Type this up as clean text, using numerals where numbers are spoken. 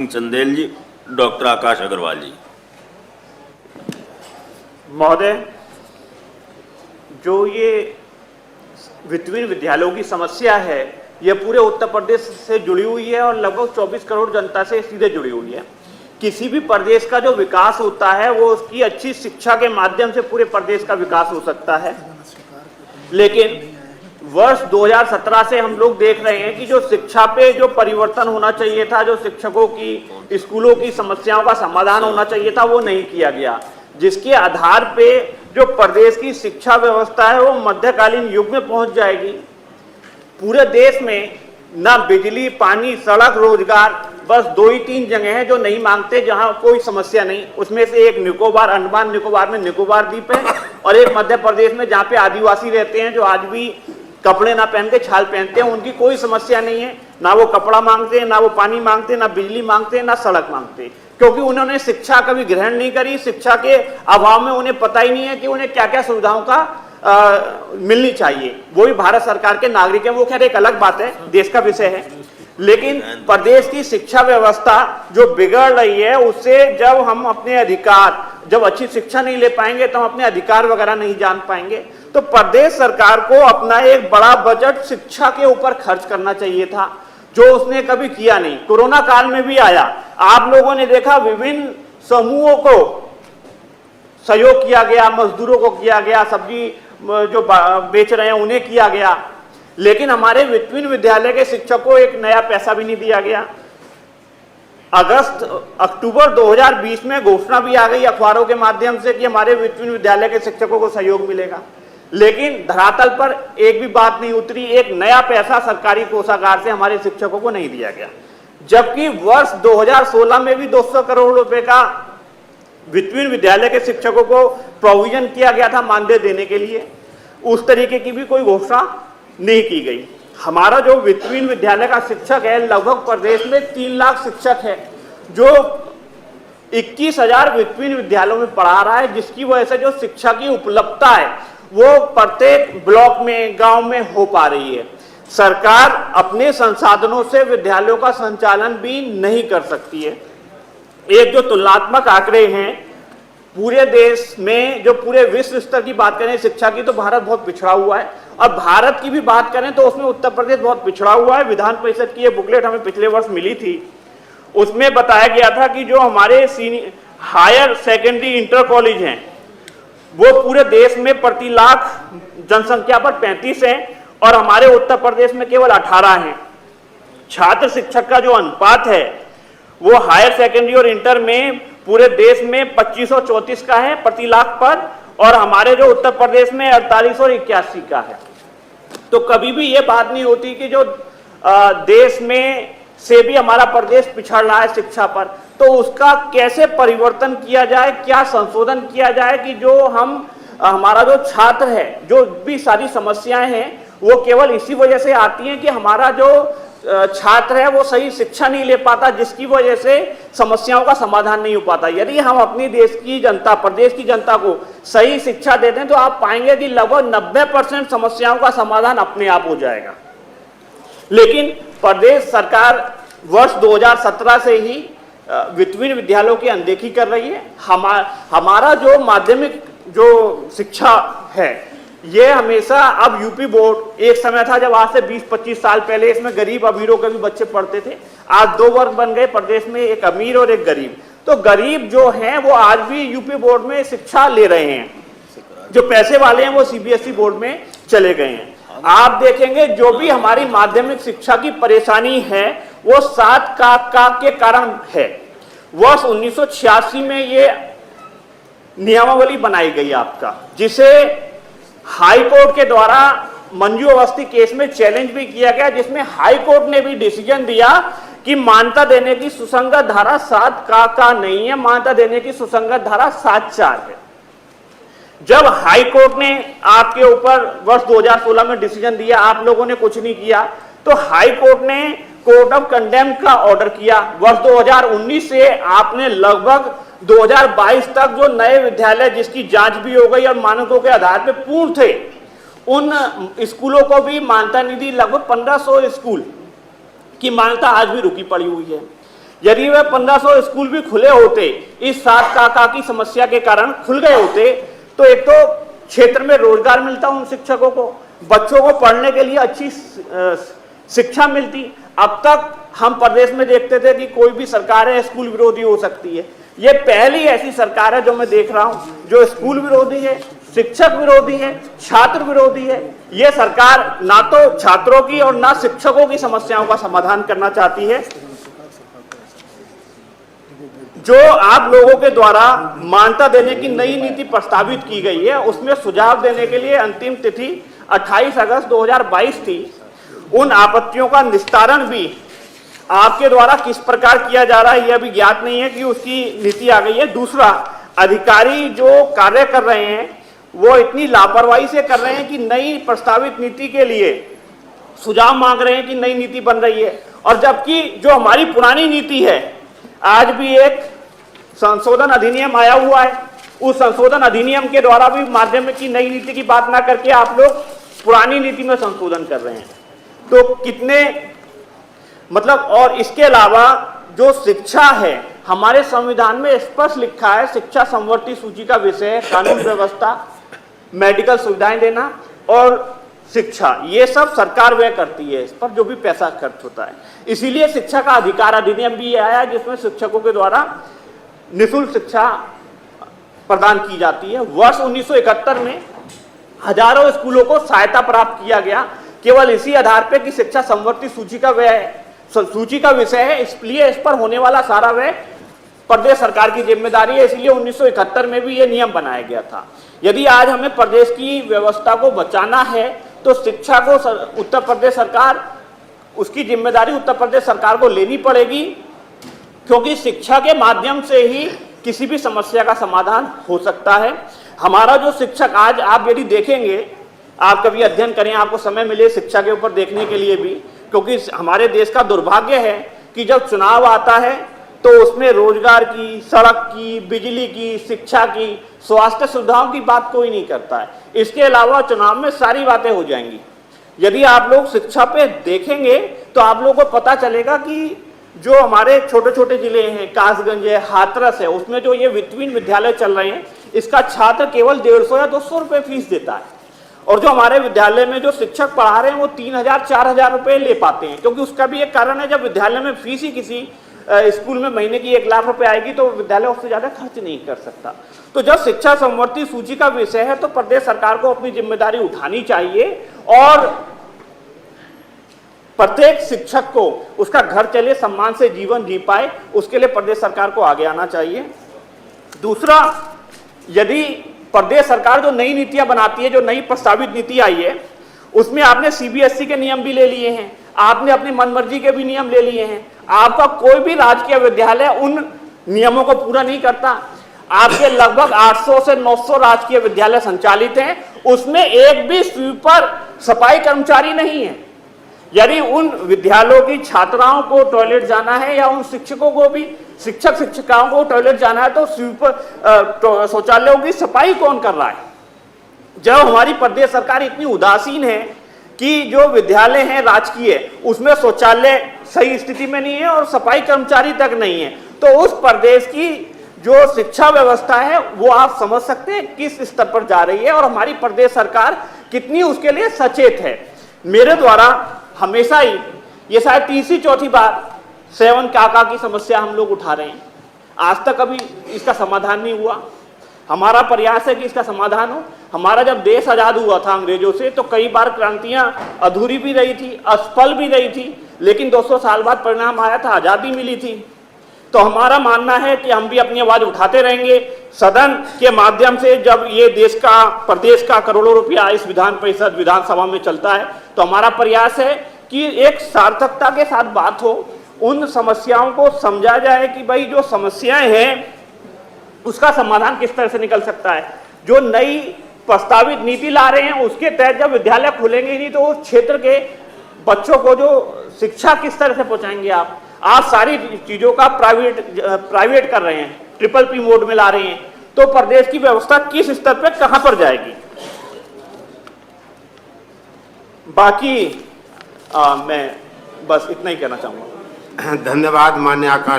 चंदेल जी, doctor आकाश अग्रवाल जी। महोदय, जो ये वित्तीय विद्यालयों की समस्या है, यह पूरे उत्तर प्रदेश से जुड़ी हुई है और लगभग 24 करोड़ जनता से सीधे जुड़ी हुई है। किसी भी प्रदेश का जो विकास होता है वो उसकी अच्छी शिक्षा के माध्यम से पूरे प्रदेश का विकास हो सकता है। लेकिन वर्ष 2017 से हम लोग देख रहे हैं कि जो शिक्षा पे जो परिवर्तन होना चाहिए था, जो शिक्षकों की, स्कूलों की समस्याओं का समाधान होना चाहिए था, वो नहीं किया गया, जिसके आधार पे जो प्रदेश की शिक्षा व्यवस्था है वो मध्यकालीन युग में पहुंच जाएगी। पूरे देश में ना बिजली, पानी, सड़क, रोजगार, बस 2 ही 3 जगह हैं जो नहीं मांगते, जहां कोई समस्या नहीं। उसमें से एक निकोबार, अंडमान निकोबार में निकोबार द्वीप है, और एक मध्य प्रदेश में जहाँ पे आदिवासी रहते हैं, जो आज भी कपड़े ना पहन के छाल पहनते हैं। उनकी कोई समस्या नहीं है, ना वो कपड़ा मांगते हैं, ना वो पानी मांगते हैं, ना बिजली मांगते हैं, ना सड़क मांगते हैं, क्योंकि उन्होंने शिक्षा कभी ग्रहण नहीं करी। शिक्षा के अभाव में उन्हें पता ही नहीं है कि उन्हें क्या क्या सुविधाओं का मिलनी चाहिए। वो भी भारत सरकार के नागरिक हैं, वो खैर एक अलग बात है, देश का विषय है। लेकिन प्रदेश की शिक्षा व्यवस्था जो बिगड़ रही है, उससे जब हम अपने अधिकार, जब अच्छी शिक्षा नहीं ले पाएंगे तो हम अपने अधिकार वगैरह नहीं जान पाएंगे। तो प्रदेश सरकार को अपना एक बड़ा बजट शिक्षा के ऊपर खर्च करना चाहिए था, जो उसने कभी किया नहीं। कोरोना काल में भी आया, आप लोगों ने देखा, विभिन्न समूहों को सहयोग किया गया, मजदूरों को किया गया, सब्जी जो बेच रहे हैं उन्हें किया गया, लेकिन हमारे वित्तीय विद्यालय के शिक्षकों को एक नया पैसा भी नहीं दिया गया। अक्टूबर 2020 में घोषणा भी आ गई अखबारों के माध्यम से कि हमारे वित्तीय विद्यालय के शिक्षकों को सहयोग मिलेगा, लेकिन धरातल पर एक भी बात नहीं उतरी। एक नया पैसा सरकारी कोषागार से हमारे शिक्षकों को नहीं दिया गया, जबकि वर्ष 2016 में भी 200 करोड़ रुपए का वित्तीय विद्यालय के शिक्षकों को प्रोविजन किया गया था मानदेय देने के लिए। उस तरीके की भी कोई घोषणा नहीं की गई। हमारा जो वित्तीय विद्यालय का शिक्षक है, लगभग प्रदेश में 3 लाख शिक्षक है, जो 21,000 वित्तीय विद्यालयों में पढ़ा रहा है, जिसकी वजह से जो शिक्षा की उपलब्धता है वो प्रत्येक ब्लॉक में, गांव में हो पा रही है। सरकार अपने संसाधनों से विद्यालयों का संचालन भी नहीं कर सकती है। एक जो तुलनात्मक आंकड़े हैं पूरे देश में, जो पूरे विश्व स्तर की बात करें शिक्षा की, तो भारत बहुत पिछड़ा हुआ है, और भारत की भी बात करें तो उसमें उत्तर प्रदेश बहुत पिछड़ा हुआ है। विधान परिषद की ये बुकलेट हमें पिछले वर्ष मिली थी, उसमें बताया गया था कि जो हमारे हायर सेकेंडरी इंटर कॉलेज हैं वो पूरे देश में प्रति लाख जनसंख्या पर 35 हैं, और हमारे उत्तर प्रदेश में केवल 18 हैं। छात्र शिक्षक का जो अनुपात है वो हायर सेकेंडरी और इंटर में पूरे देश में 2534 का है प्रति लाख पर, और हमारे जो उत्तर प्रदेश में 48 और 81 का है। तो कभी भी ये बात नहीं होती कि जो देश में से भी हमारा प्रदेश पिछड़ रहा है शिक्षा पर, तो उसका कैसे परिवर्तन किया जाए, क्या संशोधन किया जाए कि जो हमारा जो छात्र है, जो भी सारी समस्याएं हैं वो केवल इसी वजह से आती हैं कि हमारा जो छात्र है वो सही शिक्षा नहीं ले पाता, जिसकी वजह से समस्याओं का समाधान नहीं हो पाता। यदि हम अपनी देश की जनता, प्रदेश की जनता को सही शिक्षा देते हैं तो आप पाएंगे कि लगभग 90% समस्याओं का समाधान अपने आप हो जाएगा। लेकिन प्रदेश सरकार वर्ष 2017 से ही वित्तीय विद्यालयों की अनदेखी कर रही है। हमारा जो माध्यमिक जो शिक्षा है ये हमेशा, अब यूपी बोर्ड, एक समय था जब आज से 20-25 साल पहले इसमें गरीब अमीरों के भी बच्चे पढ़ते थे, आज 2 वर्ग बन गए प्रदेश में, एक अमीर और एक गरीब। तो गरीब जो हैं वो आज भी यूपी बोर्ड में शिक्षा ले रहे हैं, जो पैसे वाले हैं वो सीबीएसई बोर्ड में चले गए हैं। आप देखेंगे जो भी हमारी माध्यमिक शिक्षा की परेशानी है वो 7 का के कारण है। वर्ष 1986 में ये नियमावली बनाई गई आपका, जिसे हाई कोर्ट के द्वारा मंजू अवस्थी केस में चैलेंज भी किया गया, जिसमें हाई कोर्ट ने भी डिसीजन दिया कि मान्यता देने की सुसंगत धारा 7 का नहीं है, मान्यता देने की सुसंगत धारा 7(4) है। जब हाई कोर्ट ने आपके ऊपर वर्ष 2016 में डिसीजन दिया, आप लोगों ने कुछ नहीं किया, तो हाई कोर्ट ने कोर्ट ऑफ कंडेम का ऑर्डर किया। वर्ष 2019 से आपने लगभग 2022 तक जो नए विद्यालय जिसकी जांच भी हो गई और मानकों के आधार पर पूर्ण थे, उन स्कूलों को भी मान्यता नहीं दी। लगभग 1500 स्कूल की मान्यता आज भी रुकी पड़ी हुई है। यदि वे 1500 स्कूल भी खुले होते, इस 7 काका की समस्या के कारण खुल गए होते, तो एक तो क्षेत्र में रोजगार मिलता उन शिक्षकों को, बच्चों को पढ़ने के लिए अच्छी शिक्षा मिलती। अब तक हम प्रदेश में देखते थे कि कोई भी सरकार है स्कूल विरोधी हो सकती है। ये पहली ऐसी सरकार है जो मैं देख रहा हूं जो स्कूल विरोधी है, शिक्षक विरोधी है, छात्र विरोधी है। ये सरकार ना तो छात्रों की और ना शिक्षकों की समस्याओं का समाधान करना चाहती है। जो आप लोगों के द्वारा मान्यता देने की नई नीति प्रस्तावित की गई है, उसमें सुझाव देने के लिए अंतिम तिथि 28 अगस्त 2022 थी। उन आपत्तियों का निस्तारण भी आपके द्वारा किस प्रकार किया जा रहा है यह भी ज्ञात नहीं है कि उसकी नीति आ गई है। दूसरा, अधिकारी जो कार्य कर रहे हैं वो इतनी लापरवाही से कर रहे हैं कि नई प्रस्तावित नीति के लिए सुझाव मांग रहे हैं कि नई नीति बन रही है, और जबकि जो हमारी पुरानी नीति है, आज भी एक संशोधन अधिनियम आया हुआ है, उस संशोधन अधिनियम के द्वारा भी माध्यम की नई नीति की बात ना करके आप लोग पुरानी नीति में संशोधन कर रहे हैं। तो कितने मतलब, और इसके अलावा जो शिक्षा है, हमारे संविधान में स्पष्ट लिखा है शिक्षा समवर्ती सूची का विषय है कानून व्यवस्था, मेडिकल सुविधाएं देना और शिक्षा। ये सब सरकार व्यय करती है, इस पर जो भी पैसा खर्च होता है। इसीलिए शिक्षा का अधिकार अधिनियम भी आया जिसमें शिक्षकों के द्वारा निःशुल्क शिक्षा प्रदान की जाती है। वर्ष 1971 में हजारों स्कूलों को सहायता प्राप्त किया गया केवल इसी आधार पर कि शिक्षा समवर्ती सूची का विषय है, इसलिए इस पर होने वाला सारा व्यय प्रदेश सरकार की जिम्मेदारी है। इसलिए 1971 में भी ये नियम बनाया गया था। यदि आज हमें प्रदेश की व्यवस्था को बचाना है तो शिक्षा को उत्तर प्रदेश सरकार, उसकी जिम्मेदारी उत्तर प्रदेश सरकार को लेनी पड़ेगी, क्योंकि शिक्षा के माध्यम से ही किसी भी समस्या का समाधान हो सकता है। हमारा जो शिक्षक, आज आप यदि देखेंगे, आप कभी अध्ययन करें, आपको समय मिले शिक्षा के ऊपर देखने के लिए भी, क्योंकि हमारे देश का दुर्भाग्य है कि जब चुनाव आता है तो उसमें रोजगार की, सड़क की, बिजली की, शिक्षा की, स्वास्थ्य सुविधाओं की बात कोई नहीं करता है। इसके अलावा चुनाव में सारी बातें हो जाएंगी। यदि आप लोग शिक्षा पे देखेंगे तो आप लोगों को पता चलेगा कि जो हमारे छोटे छोटे जिले हैं, कासगंज है, हाथरस है, उसमें जो ये वित्तीय विद्यालय चल रहे हैं, इसका छात्र केवल 150 या 200 रुपये फीस देता है, और जो हमारे विद्यालय में जो शिक्षक पढ़ा रहे हैं वो 3000-4000 रुपये ले पाते हैं। क्योंकि उसका भी एक कारण है, जब विद्यालय में फीस ही किसी स्कूल में महीने की 1 लाख रुपए आएगी तो विद्यालय उससे ज्यादा खर्च नहीं कर सकता। तो जब शिक्षा समवर्ती सूची का विषय है तो प्रदेश सरकार को अपनी जिम्मेदारी उठानी चाहिए और प्रत्येक शिक्षक को उसका घर चले, सम्मान से जीवन जी पाए, उसके लिए प्रदेश सरकार को आगे आना चाहिए। दूसरा, यदि प्रदेश सरकार जो नई नीतियां बनाती है, जो नई प्रस्तावित नीति आई है, उसमें आपने सीबीएसई के नियम भी ले लिए हैं, आपने अपनी मनमर्जी के भी नियम ले लिए हैं। आपका कोई भी राजकीय विद्यालय उन नियमों को पूरा नहीं करता। आपके लगभग 800 से 900 राजकीय विद्यालय संचालित हैं, उसमें एक भी स्वीपर, सफाई कर्मचारी नहीं है। यदि उन विद्यालयों की छात्राओं को टॉयलेट जाना है या उन शिक्षकों को भी, शिक्षक शिक्षिकाओं को टॉयलेट जाना है, तो स्वीपर शौचालयों की सफाई कौन कर रहा है? जब हमारी प्रदेश सरकार इतनी उदासीन है कि जो विद्यालय हैं राजकीय, उसमें शौचालय सही स्थिति में नहीं है और सफाई कर्मचारी तक नहीं है, तो उस प्रदेश की जो शिक्षा व्यवस्था है वो आप समझ सकते हैं किस स्तर पर जा रही है और हमारी प्रदेश सरकार कितनी उसके लिए सचेत है। मेरे द्वारा हमेशा ही, ये शायद तीसरी चौथी बार 7 काका की समस्या हम लोग उठा रहे हैं, आज तक अभी इसका समाधान नहीं हुआ। हमारा प्रयास है कि इसका समाधान हो। हमारा जब देश आज़ाद हुआ था अंग्रेजों से तो कई बार क्रांतियां अधूरी भी रही थी, असफल भी रही थी, लेकिन 200 साल बाद परिणाम आया था, आज़ादी मिली थी। तो हमारा मानना है कि हम भी अपनी आवाज़ उठाते रहेंगे सदन के माध्यम से। जब ये देश का, प्रदेश का करोड़ों रुपया इस विधान परिषद, विधानसभा में चलता है, तो हमारा प्रयास है कि एक सार्थकता के साथ बात हो, उन समस्याओं को समझा जाए कि भाई जो समस्याएं हैं उसका समाधान किस तरह से निकल सकता है। जो नई प्रस्तावित नीति ला रहे हैं उसके तहत जब विद्यालय खुलेंगे नहीं तो उस क्षेत्र के बच्चों को जो शिक्षा किस तरह से पहुंचाएंगे आप सारी चीजों का प्राइवेट कर रहे हैं, PPP मोड में ला रहे हैं, तो प्रदेश की व्यवस्था किस स्तर पे कहां पर जाएगी। बाकी मैं बस इतना ही कहना चाहूंगा। धन्यवाद माननीय आकाश।